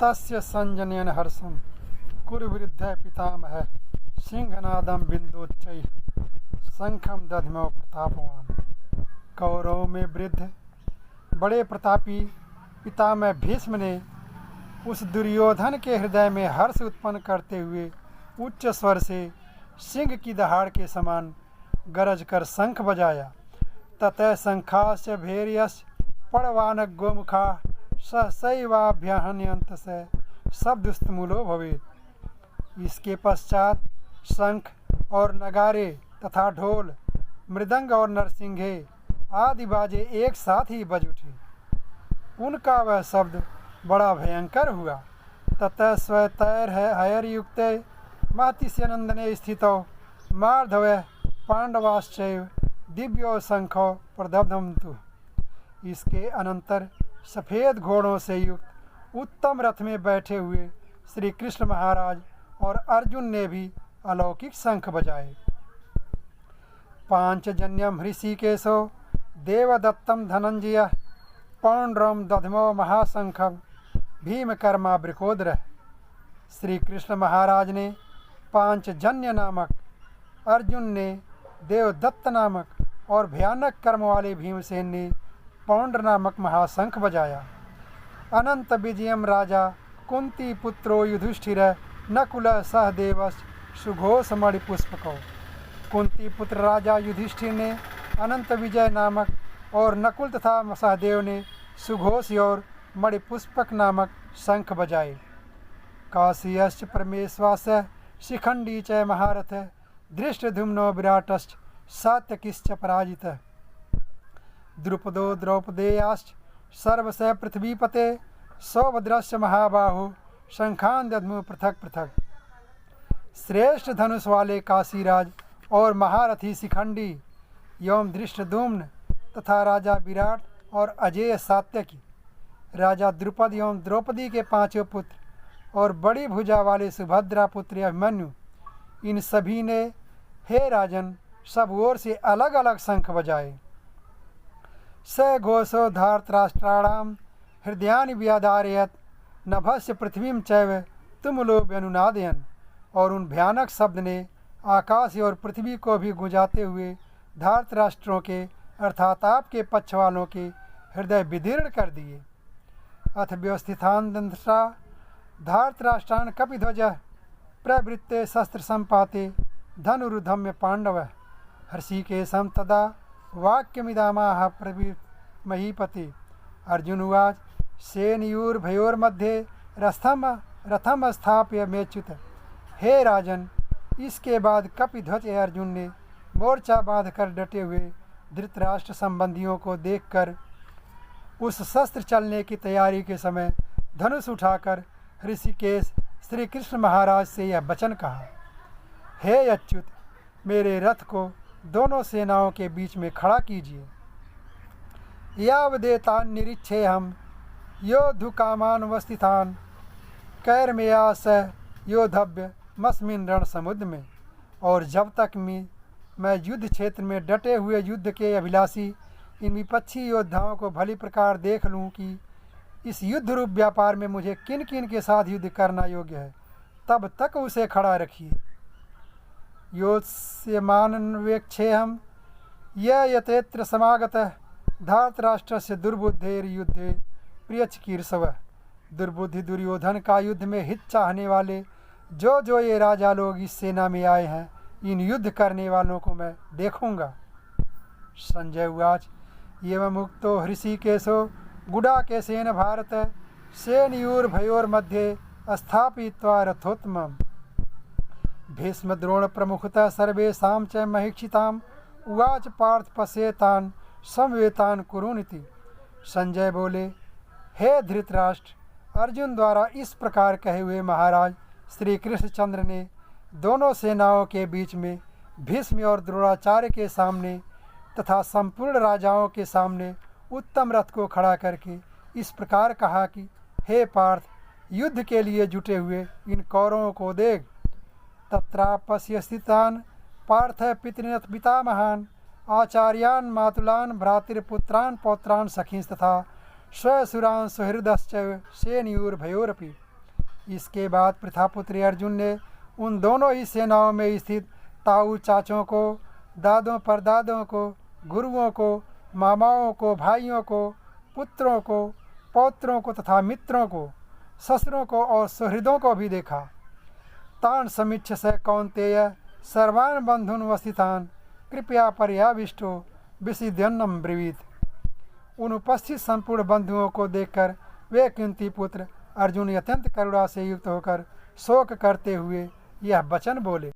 तस्य संजनयन हर्षम कुरुवृद्ध पितामह सिंहनादम बिंदोच्चै शंखम दधिमो प्रतापवान। कौरवों में वृद्ध बड़े प्रतापी पितामह भीष्म ने उस दुर्योधन के हृदय में हर्ष उत्पन्न करते हुए उच्च स्वर से सिंह की दहाड़ के समान गरज कर शंख बजाया। ततः शंखास्य भैर्यस्य पड़वानक गोमुखा सहसैवाभ्यहन्यंत से शब्दस्तमूलो भवेत्। इसके पश्चात शंख और नगारे तथा ढोल, मृदंग और नरसिंघे आदि बाजे एक साथ ही बज उठे। उनका वह शब्द बड़ा भयंकर हुआ। ततः स्वतैर हयर युक्ते मातिस्य नंदने स्थितो मार्धव पांडवाश्चैव दिव्यो शंखो प्रदब्धमतु। इसके अनंतर सफ़ेद घोड़ों से युक्त उत्तम रथ में बैठे हुए श्री कृष्ण महाराज और अर्जुन ने भी अलौकिक शंख बजाए। पांचजन्यम ऋषिकेशो देवदत्तम धनंजय पौंड्रम दधमो महाशंखम भीमकर्मा वृकोदर। श्री कृष्ण महाराज ने पांचजन्य नामक, अर्जुन ने देवदत्त नामक और भयानक कर्म वाले भीमसेन ने पौंड्र नामक महाशंख बजाया। अनंत विजयम राजा कुंती पुत्रो युधिष्ठिर नकुल सहदेवश सुघोष मणिपुष्पको। कुंती पुत्र राजा युधिष्ठिर ने अनंत विजय नामक और नकुल तथा सहदेव ने सुघोष और मणिपुष्पक नामक शंख बजाए। काशीयश्च परमेश्वास शिखंडी च महारथ धृष्टद्युम्नो विराटश्च सात्यकिश्च पराजितः। द्रुपदो द्रौपदेयाश्च सर्वश पृथ्वीपते सौभद्रश्च महाबाहु शंखान दध्मु पृथक पृथक। श्रेष्ठ धनुष वाले काशीराज और महारथी शिखंडी एवं धृष्टद्युम्न तथा राजा विराट और अजेय सात्यकी, राजा द्रुपद एवं द्रौपदी के पांचों पुत्र और बड़ी भुजा वाले सुभद्रा पुत्र अभिमन्यु, इन सभी ने हे राजन सब ओर से अलग अलग शंख बजाए। स घोषो धार्तराष्ट्राणाम हृदयानि व्याधारयत नभस्य पृथ्वीं चैव तुमुलो व्यनुनादयन। और उन भयानक शब्द ने आकाश और पृथ्वी को भी गुंजाते हुए धार्तराष्ट्रों के अर्थात आपके पक्ष वालों के हृदय विदीर्ण कर दिए। अथ व्यवस्थितान दंष्ट्रा धार्तराष्ट्रान कपिध्वज प्रवृत्ते शस्त्र संपाते धनुरुधम्य पांडव। हर्षिकेशं तदा वाक्यमिदामाह महीपते। अर्जुन उवाच सेनयोर्भयोर्मध्ये रथम स्थाप्य मेच्युत। हे राजन, इसके बाद कपिध्वज अर्जुन ने मोर्चा बांधकर डटे हुए धृतराष्ट्र संबंधियों को देखकर उस शस्त्र चलने की तैयारी के समय धनुष उठाकर ऋषिकेश श्री कृष्ण महाराज से यह वचन कहा, हे अच्युत, मेरे रथ को दोनों सेनाओं के बीच में खड़ा कीजिए। यावदेतान निरीक्षे हम योद्धुकामान वस्थितान कैर्मया स योद्धव्य मस्मिन रण समुद्र में। और जब तक मैं युद्ध क्षेत्र में डटे हुए युद्ध के अभिलाषी इन विपक्षी योद्धाओं को भली प्रकार देख लूँ कि इस युद्ध रूप व्यापार में मुझे किन किन के साथ युद्ध करना योग्य है, तब तक उसे खड़ा रखिए। योत्स्यमानवेक्षेहम यतेत्र समागतः धार्तराष्ट्रस्य दुर्बुद्धेर युद्धे प्रियचिकीर्षवः। दुर्बुद्धि दुर्योधन का युद्ध में हित चाहने वाले जो ये राजा लोग इस सेना में आए हैं, इन युद्ध करने वालों को मैं देखूंगा। संजय उवाच एवं मुक्तो हृषिकेशो गुडाकेशेन भारत सेनयोर्भयोर्मध्ये स्थापयित्वा रथोत्तमम्। भीष्म द्रोण प्रमुखतः सर्वेषां च महीक्षिताम् उवाच पार्थ पश्येतान् समवेतान् कुरुनिति। संजय बोले, हे धृतराष्ट्र, अर्जुन द्वारा इस प्रकार कहे हुए महाराज श्री कृष्णचंद्र ने दोनों सेनाओं के बीच में भीष्म और द्रोणाचार्य के सामने तथा संपूर्ण राजाओं के सामने उत्तम रथ को खड़ा करके इस प्रकार कहा कि हे पार्थ, युद्ध के लिए जुटे हुए इन कौरवों को देख। तत्रापस्य स्थितान पार्थ पितृनथ पितामहान आचार्यान मातुलान भ्रातृपुत्रान पौत्रान सखींस्तथा स्वसुरान सुहृदश्च सेनयोर्भयोरपि। इसके बाद प्रथापुत्री अर्जुन ने उन दोनों ही सेनाओं में स्थित ताऊ चाचों को, दादों परदादों को, गुरुओं को, मामाओं को, भाइयों को, पुत्रों को, पौत्रों को तथा मित्रों को, ससुरों को और सुहृदों को भी देखा। तान समीक्ष स कौन्तेय सर्वान् बंधुन वसितान कृपया पर्याविष्टो विसिध्यन्नम ब्रवीत। उन उपस्थित संपूर्ण बंधुओं को देखकर वे कुंती पुत्र अर्जुन अत्यंत करुणा से युक्त होकर शोक करते हुए यह वचन बोले।